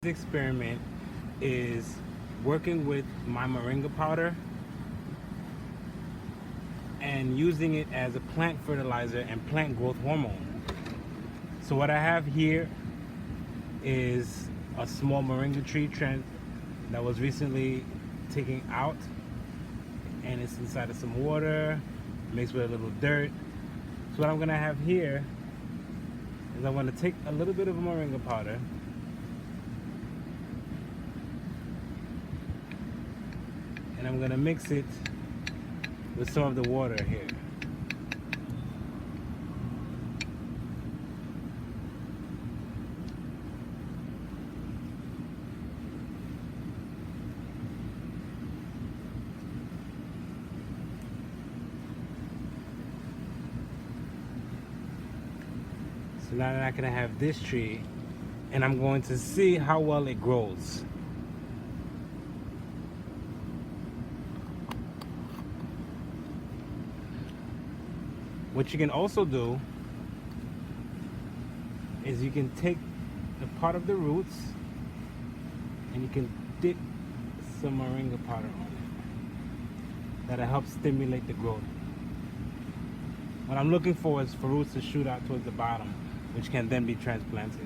This experiment is working with my moringa powder and using it as a plant fertilizer and plant growth hormone. So what I have here is a small moringa tree that was recently taken out, and it's inside of some water mixed with a little dirt. So what I'm gonna have here is I'm gonna take a little bit of moringa powder and I'm gonna mix it with some of the water here. So now that I can have this tree, and I'm going to see how well it grows. What you can also do is you can take the part of the roots and you can dip some moringa powder on it. That'll help stimulate the growth. What I'm looking for is for roots to shoot out towards the bottom, which can then be transplanted.